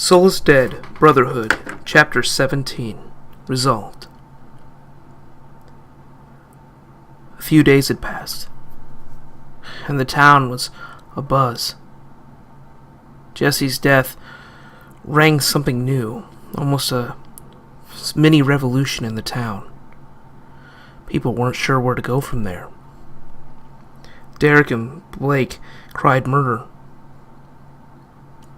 Soulless Dead Brotherhood, Chapter 17. Resolved. A few days had passed, and the town was abuzz. Jesse's death rang something new, almost a mini revolution in the town. People weren't sure where to go from there. Derek and Blake cried murder.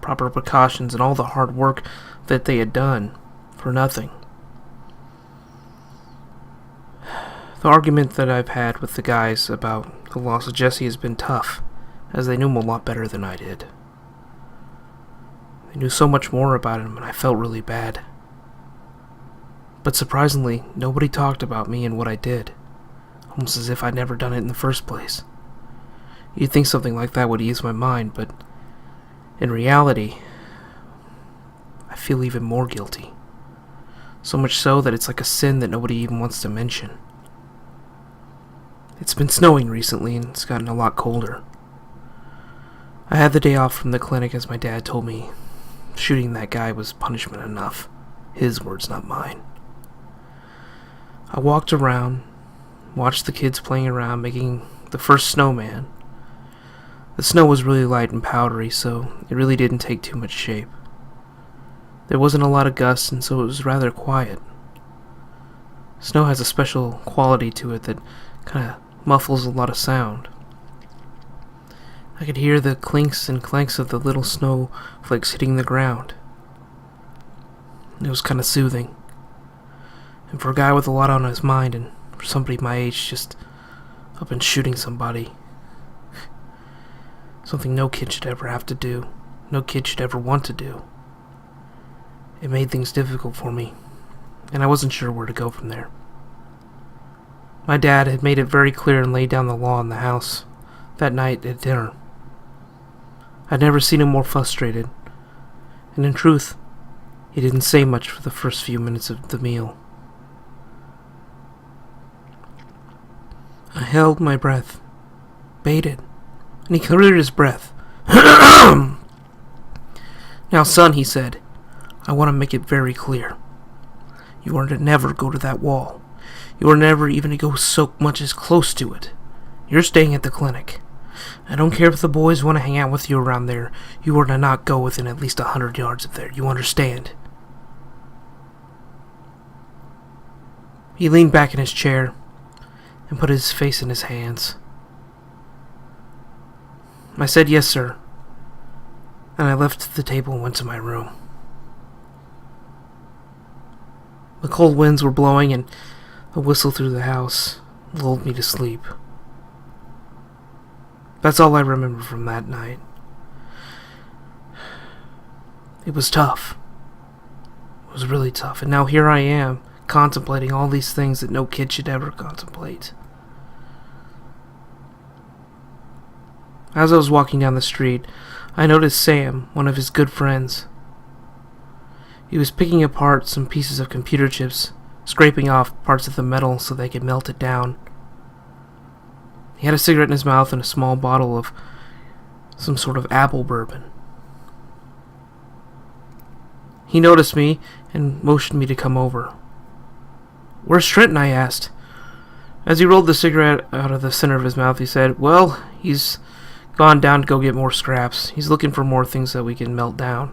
Proper precautions and all the hard work that they had done for nothing. The argument that I've had with the guys about the loss of Jesse has been tough, as they knew him a lot better than I did. They knew so much more about him, and I felt really bad. But surprisingly, nobody talked about me and what I did, almost as if I'd never done it in the first place. You'd think something like that would ease my mind, but in reality, I feel even more guilty. So much so that it's like a sin that nobody even wants to mention. It's been snowing recently and it's gotten a lot colder. I had the day off from the clinic as my dad told me shooting that guy was punishment enough. His words, not mine. I walked around, watched the kids playing around, making the first snowman. The snow was really light and powdery, so it really didn't take too much shape. There wasn't a lot of gusts, and so it was rather quiet. Snow has a special quality to it that kind of muffles a lot of sound. I could hear the clinks and clanks of the little snowflakes hitting the ground. It was kind of soothing. And for a guy with a lot on his mind, and for somebody my age just up and shooting somebody, something no kid should ever have to do, no kid should ever want to do. It made things difficult for me, and I wasn't sure where to go from there. My dad had made it very clear and laid down the law in the house that night at dinner. I'd never seen him more frustrated, and in truth, he didn't say much for the first few minutes of the meal. I held my breath, baited, and he cleared his breath. "Now, son," he said, "I want to make it very clear. You are to never go to that wall. You are never even to go so much as close to it. You're staying at the clinic. I don't care if the boys want to hang out with you around there. You are to not go within at least 100 yards of there. You understand?" He leaned back in his chair and put his face in his hands. I said, "Yes, sir," and I left the table and went to my room. The cold winds were blowing, and a whistle through the house lulled me to sleep. That's all I remember from that night. It was tough. It was really tough, and now here I am, contemplating all these things that no kid should ever contemplate. As I was walking down the street, I noticed Sam, one of his good friends. He was picking apart some pieces of computer chips, scraping off parts of the metal so they could melt it down. He had a cigarette in his mouth and a small bottle of some sort of apple bourbon. He noticed me and motioned me to come over. "Where's Trenton?" I asked. As he rolled the cigarette out of the center of his mouth, he said, "Well, he's gone down to go get more scraps. He's looking for more things that we can melt down."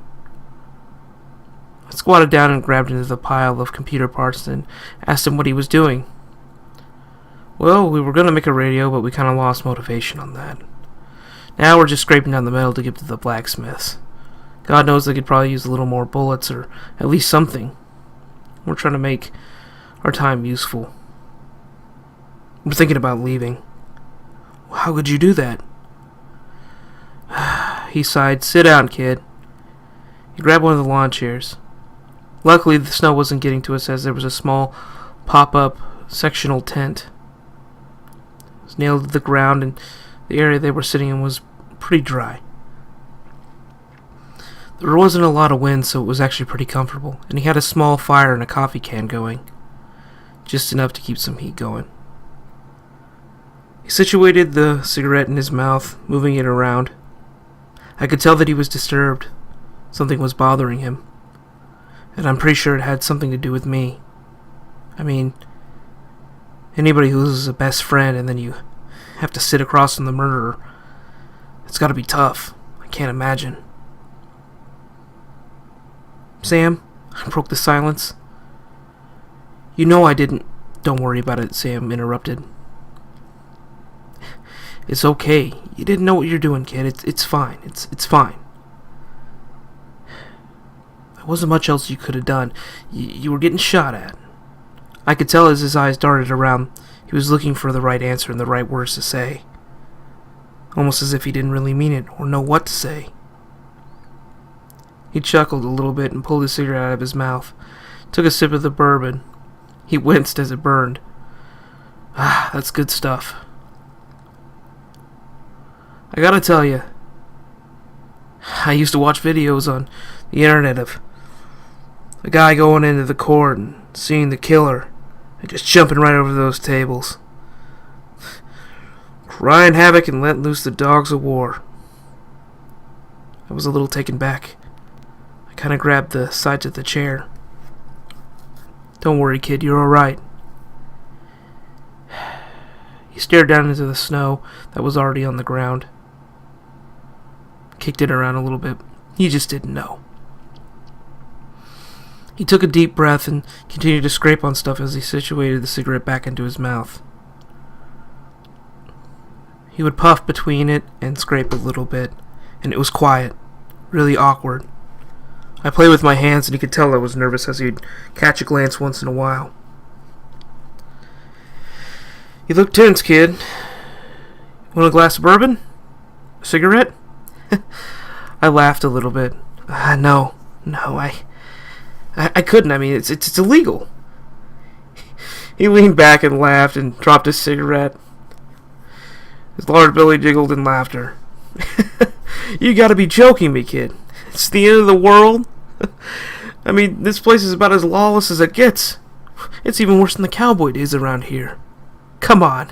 I squatted down and grabbed into the pile of computer parts and asked him what he was doing. "Well, we were going to make a radio, but we kind of lost motivation on that. Now we're just scraping down the metal to give to the blacksmiths. God knows they could probably use a little more bullets or at least something. We're trying to make our time useful. We're thinking about leaving." "Well, how could you do that?" He sighed. "Sit down, kid." He grabbed one of the lawn chairs. Luckily, the snow wasn't getting to us as there was a small pop-up sectional tent. It was nailed to the ground, and the area they were sitting in was pretty dry. There wasn't a lot of wind, so it was actually pretty comfortable, and he had a small fire and a coffee can going, just enough to keep some heat going. He situated the cigarette in his mouth, moving it around. I could tell that he was disturbed. Something was bothering him. And I'm pretty sure it had something to do with me. I mean, anybody who loses a best friend and then you have to sit across from the murderer, it's gotta be tough. I can't imagine. Sam, I broke the silence. You know I didn't. Don't worry about it, Sam interrupted. It's okay. You didn't know what you're doing, kid. It's fine. It's fine. There wasn't much else you could have done. You were getting shot at. I could tell as his eyes darted around, he was looking for the right answer and the right words to say. Almost as if he didn't really mean it or know what to say. He chuckled a little bit and pulled his cigarette out of his mouth. Took a sip of the bourbon. He winced as it burned. Ah, that's good stuff. I gotta tell you, I used to watch videos on the internet of a guy going into the court and seeing the killer and just jumping right over those tables. Crying havoc and letting loose the dogs of war. I was a little taken back. I kind of grabbed the sides of the chair. Don't worry, kid, you're alright. He stared down into the snow that was already on the ground. Kicked it around a little bit. He just didn't know. He took a deep breath and continued to scrape on stuff as he situated the cigarette back into his mouth. He would puff between it and scrape a little bit, and it was quiet, really awkward. I played with my hands and he could tell I was nervous as he'd catch a glance once in a while. You look tense, kid. Want a glass of bourbon? A cigarette? I laughed a little bit. No, I couldn't. I mean, it's illegal. He leaned back and laughed and dropped his cigarette. His large belly jiggled in laughter. You gotta be joking me, kid. It's the end of the world? I mean, this place is about as lawless as it gets. It's even worse than the cowboy days around here. Come on.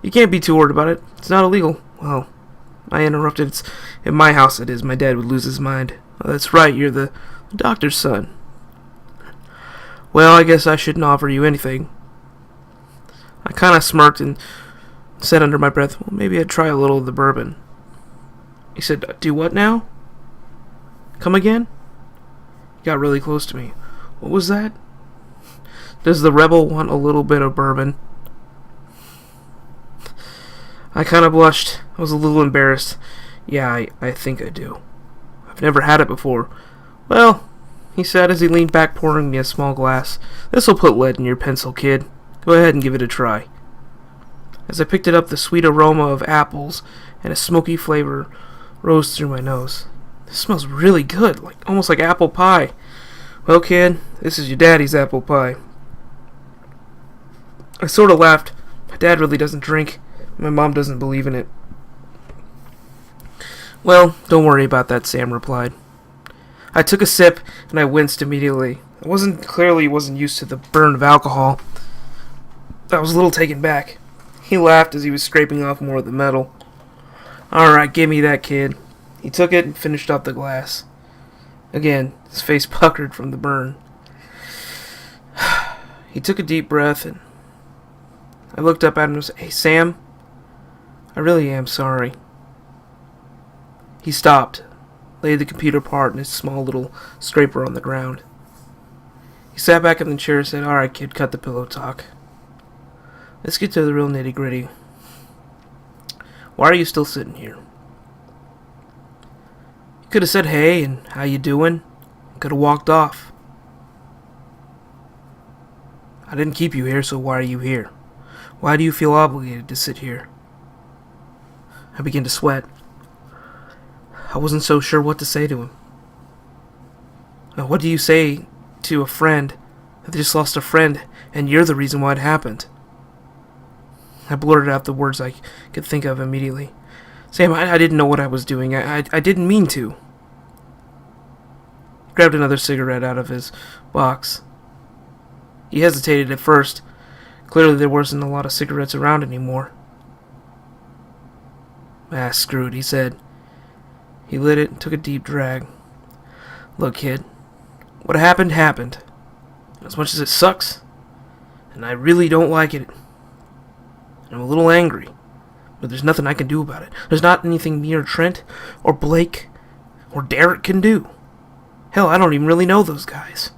You can't be too worried about it. It's not illegal. Well, I interrupted. It's in my house it is. My dad would lose his mind. Oh, that's right, you're the doctor's son. Well, I guess I shouldn't offer you anything. I kind of smirked and said under my breath, well, maybe I'd try a little of the bourbon. He said, do what now? Come again? He got really close to me. What was that? Does the rebel want a little bit of bourbon? I kind of blushed. I was a little embarrassed. Yeah, I think I do. I've never had it before. Well, he said as he leaned back, pouring me a small glass. This'll put lead in your pencil, kid. Go ahead and give it a try. As I picked it up, the sweet aroma of apples and a smoky flavor rose through my nose. This smells really good, almost like apple pie. Well, kid, this is your daddy's apple pie. I sort of laughed. My dad really doesn't drink. My mom doesn't believe in it. Well, don't worry about that, Sam replied. I took a sip, and I winced immediately. I clearly wasn't used to the burn of alcohol. I was a little taken back. He laughed as he was scraping off more of the metal. Alright, give me that, kid. He took it and finished up the glass. Again, his face puckered from the burn. He took a deep breath, and I looked up at him and said, Hey, Sam, I really am sorry. He stopped, laid the computer apart and his small little scraper on the ground. He sat back in the chair and said, Alright, kid, cut the pillow talk. Let's get to the real nitty-gritty. Why are you still sitting here? You could have said hey and how you doing. Could have walked off. I didn't keep you here, so why are you here? Why do you feel obligated to sit here? I began to sweat. I wasn't so sure what to say to him. What do you say to a friend that just lost a friend and you're the reason why it happened? I blurted out the words I could think of immediately. Sam, I didn't know what I was doing. I didn't mean to. He grabbed another cigarette out of his box. He hesitated at first. Clearly there wasn't a lot of cigarettes around anymore. Screw it, he said. He lit it and took a deep drag. Look, kid, what happened happened. As much as it sucks, and I really don't like it, I'm a little angry, but there's nothing I can do about it. There's not anything me or Trent or Blake or Derek can do. Hell, I don't even really know those guys.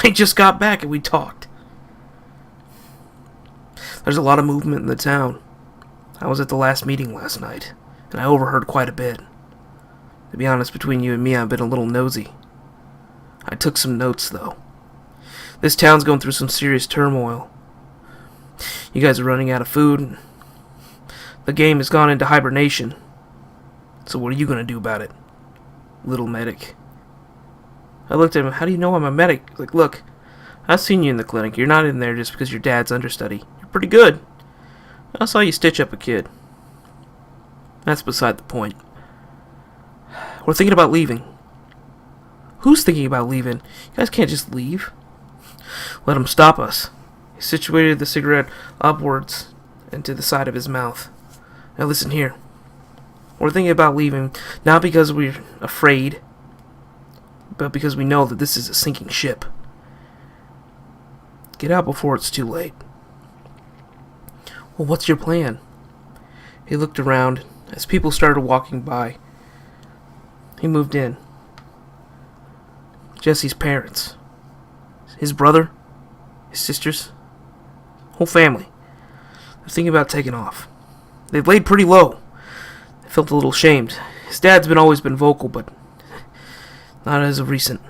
I just got back and we talked. There's a lot of movement in the town. I was at the last meeting last night, and I overheard quite a bit. To be honest, between you and me, I've been a little nosy. I took some notes, though. This town's going through some serious turmoil. You guys are running out of food, and the game has gone into hibernation. So what are you going to do about it, little medic? I looked at him. How do you know I'm a medic? Like, look, I've seen you in the clinic. You're not in there just because your dad's understudy. You're pretty good. I saw you stitch up a kid. That's beside the point. We're thinking about leaving. Who's thinking about leaving? You guys can't just leave. Let him stop us. He situated the cigarette upwards and to the side of his mouth. Now listen here. We're thinking about leaving, not because we're afraid, but because we know that this is a sinking ship. Get out before it's too late. Well, what's your plan? He looked around as people started walking by. He moved in. Jesse's parents, his brother, his sisters, whole family. They're thinking about taking off. They've laid pretty low. They felt a little shamed. His dad's always been vocal, but not as of recent.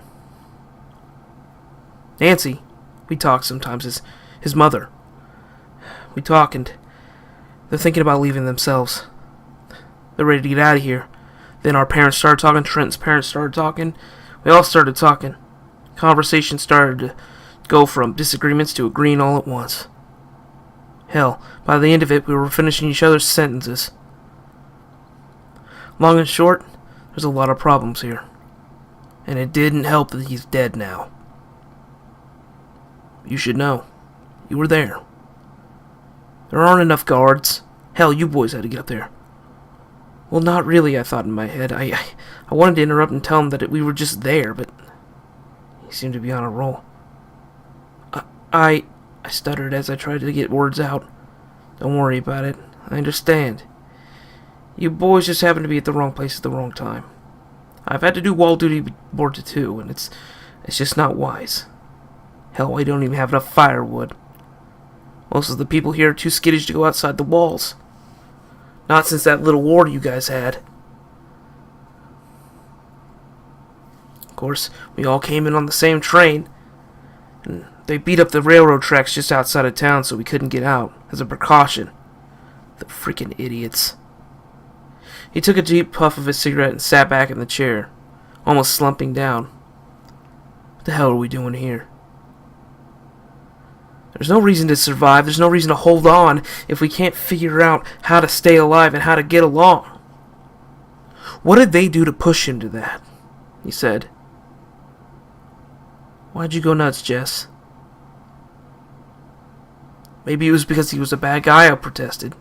Nancy, we talk sometimes, his mother. We talk, and they're thinking about leaving themselves. They're ready to get out of here. Then our parents started talking, Trent's parents started talking. We all started talking. Conversation started to go from disagreements to agreeing all at once. Hell, by the end of it, we were finishing each other's sentences. Long and short, there's a lot of problems here. And it didn't help that he's dead now. You should know. You were there. There aren't enough guards. Hell, you boys had to get up there. Well, not really, I thought in my head. I wanted to interrupt and tell him that we were just there, but he seemed to be on a roll. I stuttered as I tried to get words out. Don't worry about it. I understand. You boys just happened to be at the wrong place at the wrong time. I've had to do wall duty before too, and it's just not wise. Hell, I don't even have enough firewood. Most of the people here are too skittish to go outside the walls. Not since that little war you guys had. Of course, we all came in on the same train. And they beat up the railroad tracks just outside of town so we couldn't get out, as a precaution. The freaking idiots. He took a deep puff of his cigarette and sat back in the chair, almost slumping down. What the hell are we doing here? There's no reason to survive, there's no reason to hold on if we can't figure out how to stay alive and how to get along. What did they do to push him to that? He said. Why'd you go nuts, Jess? Maybe it was because he was a bad guy, I protested.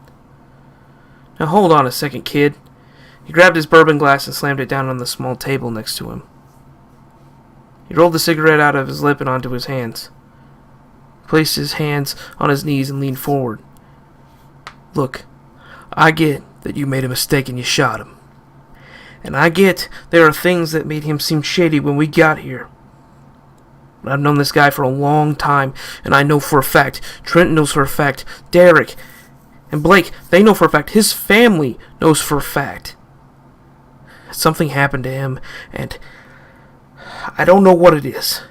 Now hold on a second, kid. He grabbed his bourbon glass and slammed it down on the small table next to him. He rolled the cigarette out of his lip and onto his hands. Placed his hands on his knees and leaned forward. Look, I get that you made a mistake and you shot him. And I get there are things that made him seem shady when we got here. But I've known this guy for a long time, and I know for a fact, Trent knows for a fact, Derek and Blake, they know for a fact, his family knows for a fact. Something happened to him, and I don't know what it is.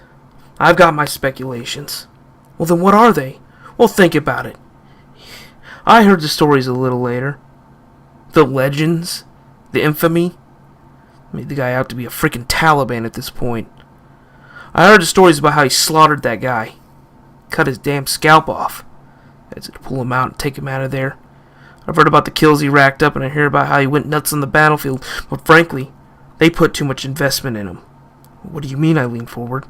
I've got my speculations. Well, then what are they? Well, think about it. I heard the stories a little later. The legends. The infamy. Made the guy out to be a freaking Taliban at this point. I heard the stories about how he slaughtered that guy. Cut his damn scalp off. Had to pull him out and take him out of there. I've heard about the kills he racked up, and I hear about how he went nuts on the battlefield. But frankly, they put too much investment in him. What do you mean? I leaned forward.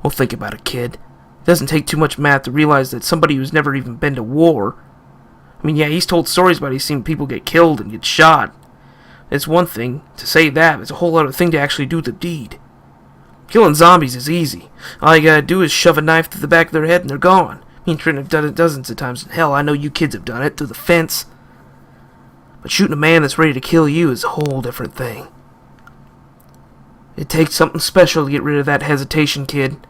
Well, think about it, kid. It doesn't take too much math to realize that somebody who's never even been to war. I mean, yeah, he's told stories about he's seen people get killed and get shot. It's one thing to say that, it's a whole other thing to actually do the deed. Killing zombies is easy. All you gotta do is shove a knife through the back of their head and they're gone. Me and Trent have done it dozens of times. Hell, I know you kids have done it, through the fence. But shooting a man that's ready to kill you is a whole different thing. It takes something special to get rid of that hesitation, kid.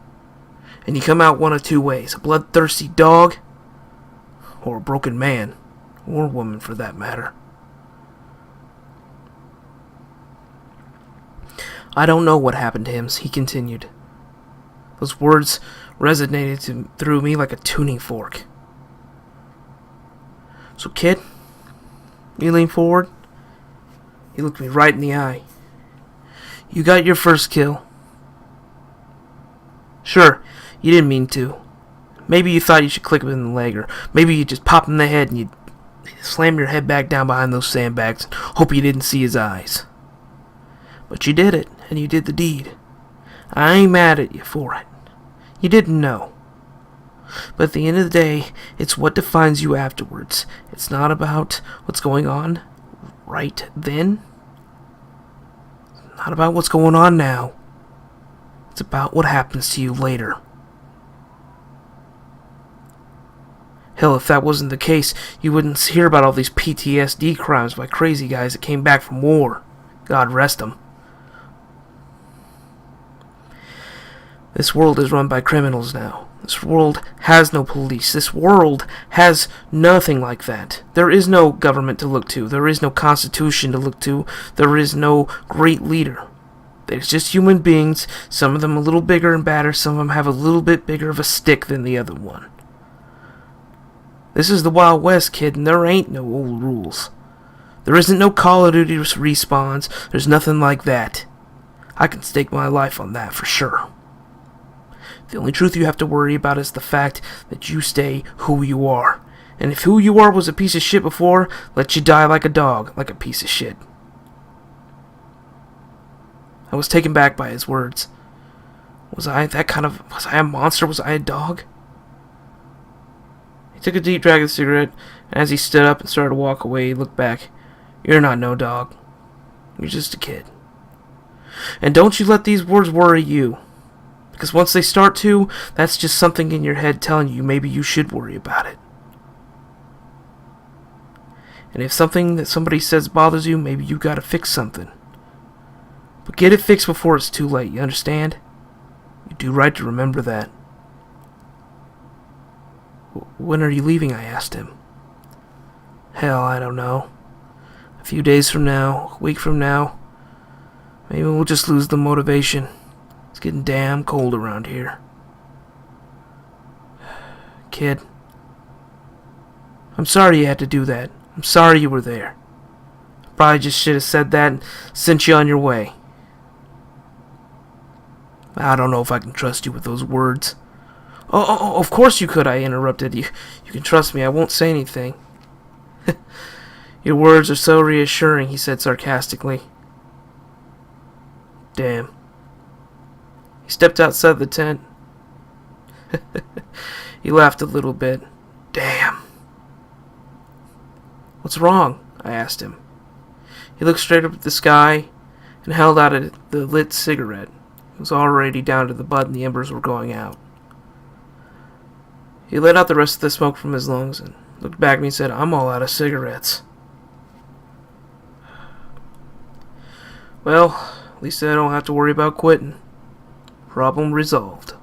And you come out one of two ways. A bloodthirsty dog, or a broken man, or woman for that matter. I don't know what happened to him, he continued. Those words resonated through me like a tuning fork. So, kid, he leaned forward. He looked me right in the eye. You got your first kill. Sure, you didn't mean to. Maybe you thought you should click him in the leg, or maybe you just pop him in the head and you slam your head back down behind those sandbags and hope you didn't see his eyes. But you did it, and you did the deed. I ain't mad at you for it. You didn't know. But at the end of the day, it's what defines you afterwards. It's not about what's going on right then. It's not about what's going on now. It's about what happens to you later. Hell, if that wasn't the case, you wouldn't hear about all these PTSD crimes by crazy guys that came back from war. God rest them. This world is run by criminals now. This world has no police. This world has nothing like that. There is no government to look to. There is no constitution to look to. There is no great leader. There's just human beings, some of them a little bigger and badder, some of them have a little bit bigger of a stick than the other one. This is the Wild West, kid, and there ain't no old rules. There isn't no Call of Duty respawns. There's nothing like that. I can stake my life on that for sure. The only truth you have to worry about is the fact that you stay who you are. And if who you are was a piece of shit before, let you die like a dog, like a piece of shit. I was taken back by his words. Was I a monster? Was I a dog? He took a deep drag of the cigarette, and as he stood up and started to walk away, he looked back. You're not no dog. You're just a kid. And don't you let these words worry you. Because once they start to, that's just something in your head telling you maybe you should worry about it. And if something that somebody says bothers you, maybe you gotta fix something. But get it fixed before it's too late, you understand? You do right to remember that. When are you leaving? I asked him. Hell, I don't know. A few days from now, a week from now. Maybe we'll just lose the motivation. It's getting damn cold around here. Kid, I'm sorry you had to do that. I'm sorry you were there. Probably just should have said that and sent you on your way. I don't know if I can trust you with those words. Oh, of course you could, I interrupted. You can trust me, I won't say anything. Your words are so reassuring, he said sarcastically. Damn. He stepped outside the tent. He laughed a little bit. Damn. What's wrong? I asked him. He looked straight up at the sky and held out the lit cigarette. It was already down to the butt and the embers were going out. He let out the rest of the smoke from his lungs and looked back at me and said, I'm all out of cigarettes. Well, at least I don't have to worry about quitting. Problem resolved.